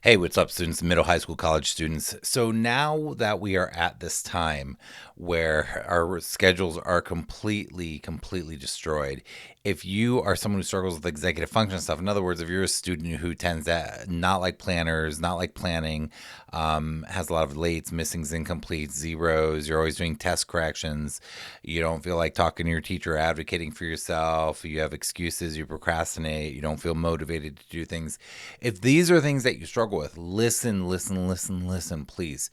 Hey, what's up, students, middle, high school, college students? So now that we are at this time where our schedules are completely destroyed, if you are someone who struggles with executive function stuff, in other words, if you're a student who tends to not like planners, not like planning, has a lot of lates, missings, incompletes, zeros, you're always doing test corrections, you don't feel like talking to your teacher, advocating for yourself, you have excuses, you procrastinate, you don't feel motivated to do things. If these are things that you struggle with, listen, please.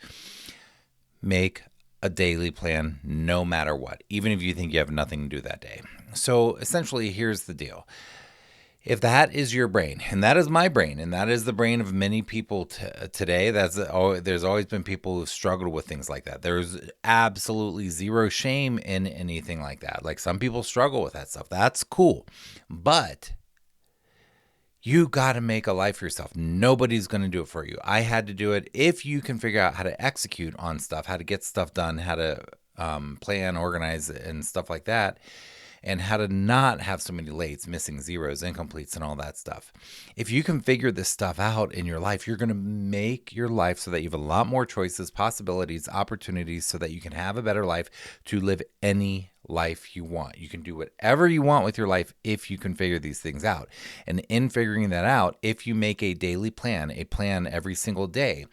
Make a daily plan no matter what, even if you think you have nothing to do that day. So essentially, here's the deal. If that is your brain, and that is my brain, and that is the brain of many people today, there's always been people who've struggled with things like that. There's absolutely zero shame in anything like that. Like, some people struggle with that stuff. That's cool. But you got to make a life for yourself. Nobody's going to do it for you. I had to do it. If you can figure out how to execute on stuff, how to get stuff done, how to plan, organize, and stuff like that, and how to not have so many lates, missing, zeros, incompletes, and all that stuff. If you can figure this stuff out in your life, you're going to make your life so that you have a lot more choices, possibilities, opportunities, so that you can have a better life to live any life you want. You can do whatever you want with your life if you can figure these things out. And in figuring that out, if you make a daily plan, a plan every single day,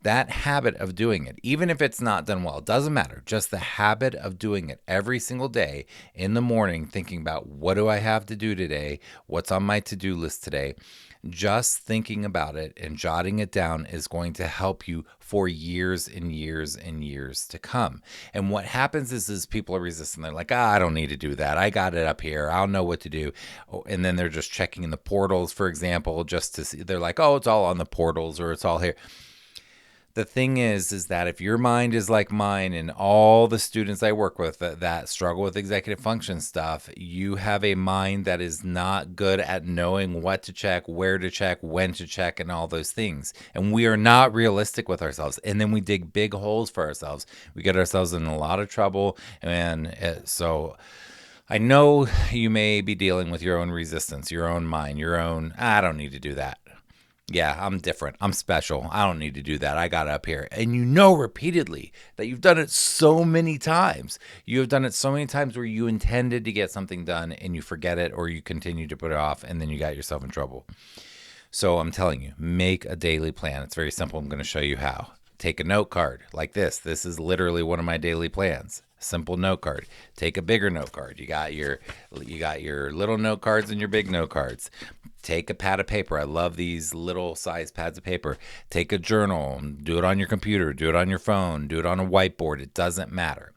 that habit of doing it, even if it's not done well, doesn't matter. Just the habit of doing it every single day in the morning, thinking about what do I have to do today? What's on my to-do list today? Just thinking about it and jotting it down is going to help you for years and years and years to come. And what happens is people are resistant. They're like, I don't need to do that. I got it up here. I'll know what to do. And then they're just checking in the portals, for example, just to see. They're like, oh, it's all on the portals, or it's all here. The thing is that if your mind is like mine and all the students I work with that struggle with executive function stuff, you have a mind that is not good at knowing what to check, where to check, when to check, and all those things. And we are not realistic with ourselves. And then we dig big holes for ourselves. We get ourselves in a lot of trouble. And so I know you may be dealing with your own resistance, your own mind, your own, I don't need to do that. Yeah, I'm different. I'm special. I don't need to do that. I got it up here. And you know repeatedly that you've done it so many times. You have done it so many times where you intended to get something done and you forget it, or you continue to put it off, and then you got yourself in trouble. So I'm telling you, make a daily plan. It's very simple. I'm going to show you how. Take a note card like this. This is literally one of my daily plans. Simple note card. Take a bigger note card. You got your little note cards and your big note cards. Take a pad of paper. I love these little size pads of paper. Take a journal. Do it on your computer. Do it on your phone. Do it on a whiteboard. It doesn't matter.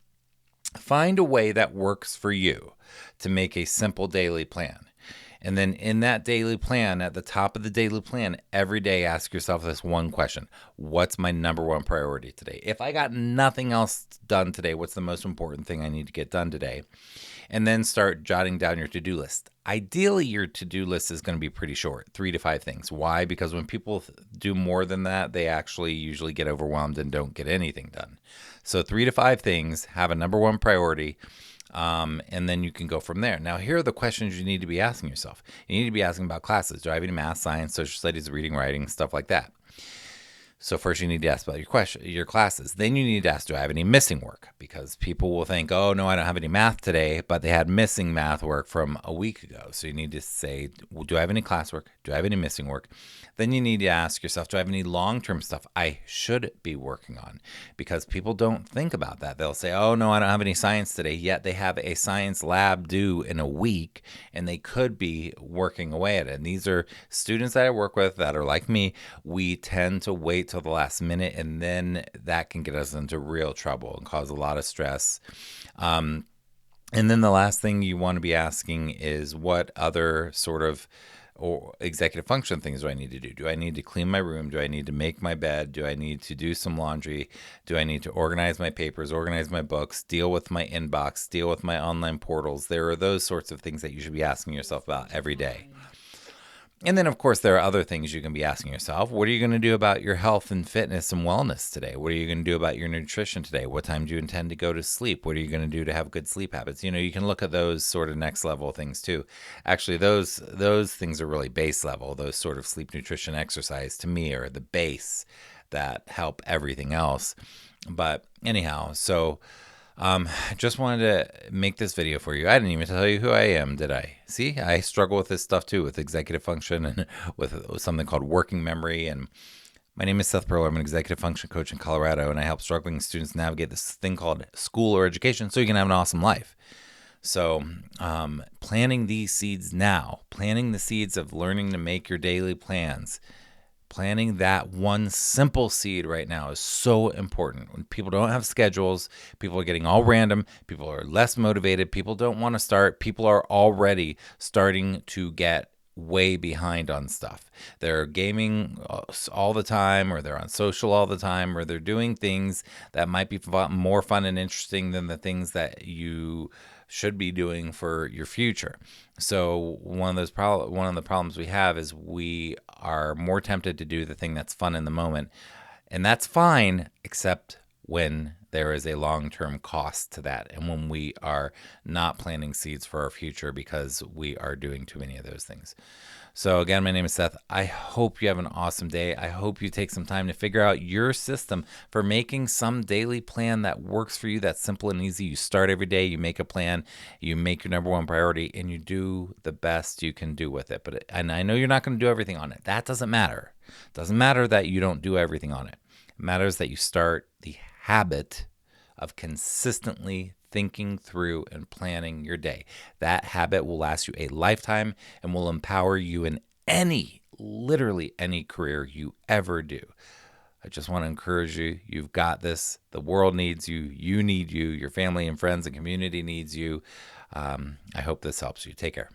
Find a way that works for you to make a simple daily plan. And then in that daily plan, at the top of the daily plan, every day ask yourself this one question. What's my number one priority today? If I got nothing else done today, what's the most important thing I need to get done today? And then start jotting down your to-do list. Ideally, your to-do list is going to be pretty short, 3 to 5 things. Why? Because when people do more than that, they actually usually get overwhelmed and don't get anything done. So 3 to 5 things, have a number one priority. And then you can go from there. Now, here are the questions you need to be asking yourself. You need to be asking about classes. Do I have any math, science, social studies, reading, writing, stuff like that? So first you need to ask about your classes. Then you need to ask, do I have any missing work? Because people will think, oh, no, I don't have any math today, but they had missing math work from a week ago. So you need to say, well, do I have any classwork? Do I have any missing work? Then you need to ask yourself, do I have any long-term stuff I should be working on? Because people don't think about that. They'll say, oh, no, I don't have any science today, yet they have a science lab due in a week, and they could be working away at it. And these are students that I work with that are like me. We tend to wait till the last minute, and then that can get us into real trouble and cause a lot of stress. And then the last thing you want to be asking is, what other sort of or executive function things do I need to do? Do I need to clean my room? Do I need to make my bed? Do I need to do some laundry? Do I need to organize my papers, organize my books, deal with my inbox, deal with my online portals? There are those sorts of things that you should be asking yourself about every day. And then, of course, there are other things you can be asking yourself. What are you going to do about your health and fitness and wellness today? What are you going to do about your nutrition today? What time do you intend to go to sleep? What are you going to do to have good sleep habits? You can look at those sort of next level things too. Actually, those things are really base level. Those sort of sleep, nutrition, exercise to me are the base that help everything else. But anyhow, so just wanted to make this video for you. I didn't even tell you who I am, did I? See, I struggle with this stuff too, with executive function and with something called working memory. And my name is Seth Perler. I'm an executive function coach in Colorado, and I help struggling students navigate this thing called school or education so you can have an awesome life. So, planting these seeds now, planting the seeds of learning to make your daily plans. Planting that one simple seed right now is so important. When people don't have schedules, people are getting all random, people are less motivated, people don't want to start, people are already starting to get way behind on stuff. They're gaming all the time, or they're on social all the time, or they're doing things that might be more fun and interesting than the things that you should be doing for your future. So one of the problems we have is we are more tempted to do the thing that's fun in the moment, and that's fine, except when there is a long-term cost to that, and when we are not planting seeds for our future because we are doing too many of those things. So again, my name is Seth. I hope you have an awesome day. I hope you take some time to figure out your system for making some daily plan that works for you, that's simple and easy. You start every day, you make a plan, you make your number one priority, and you do the best you can do with it. And I know you're not going to do everything on it. That doesn't matter. It doesn't matter that you don't do everything on it. It matters that you start the habit of consistently thinking through and planning your day. That habit will last you a lifetime and will empower you in literally any career you ever do. I just want to encourage you. You've got this. The world needs you. You need you. Your family and friends and community needs you. I hope this helps you. Take care.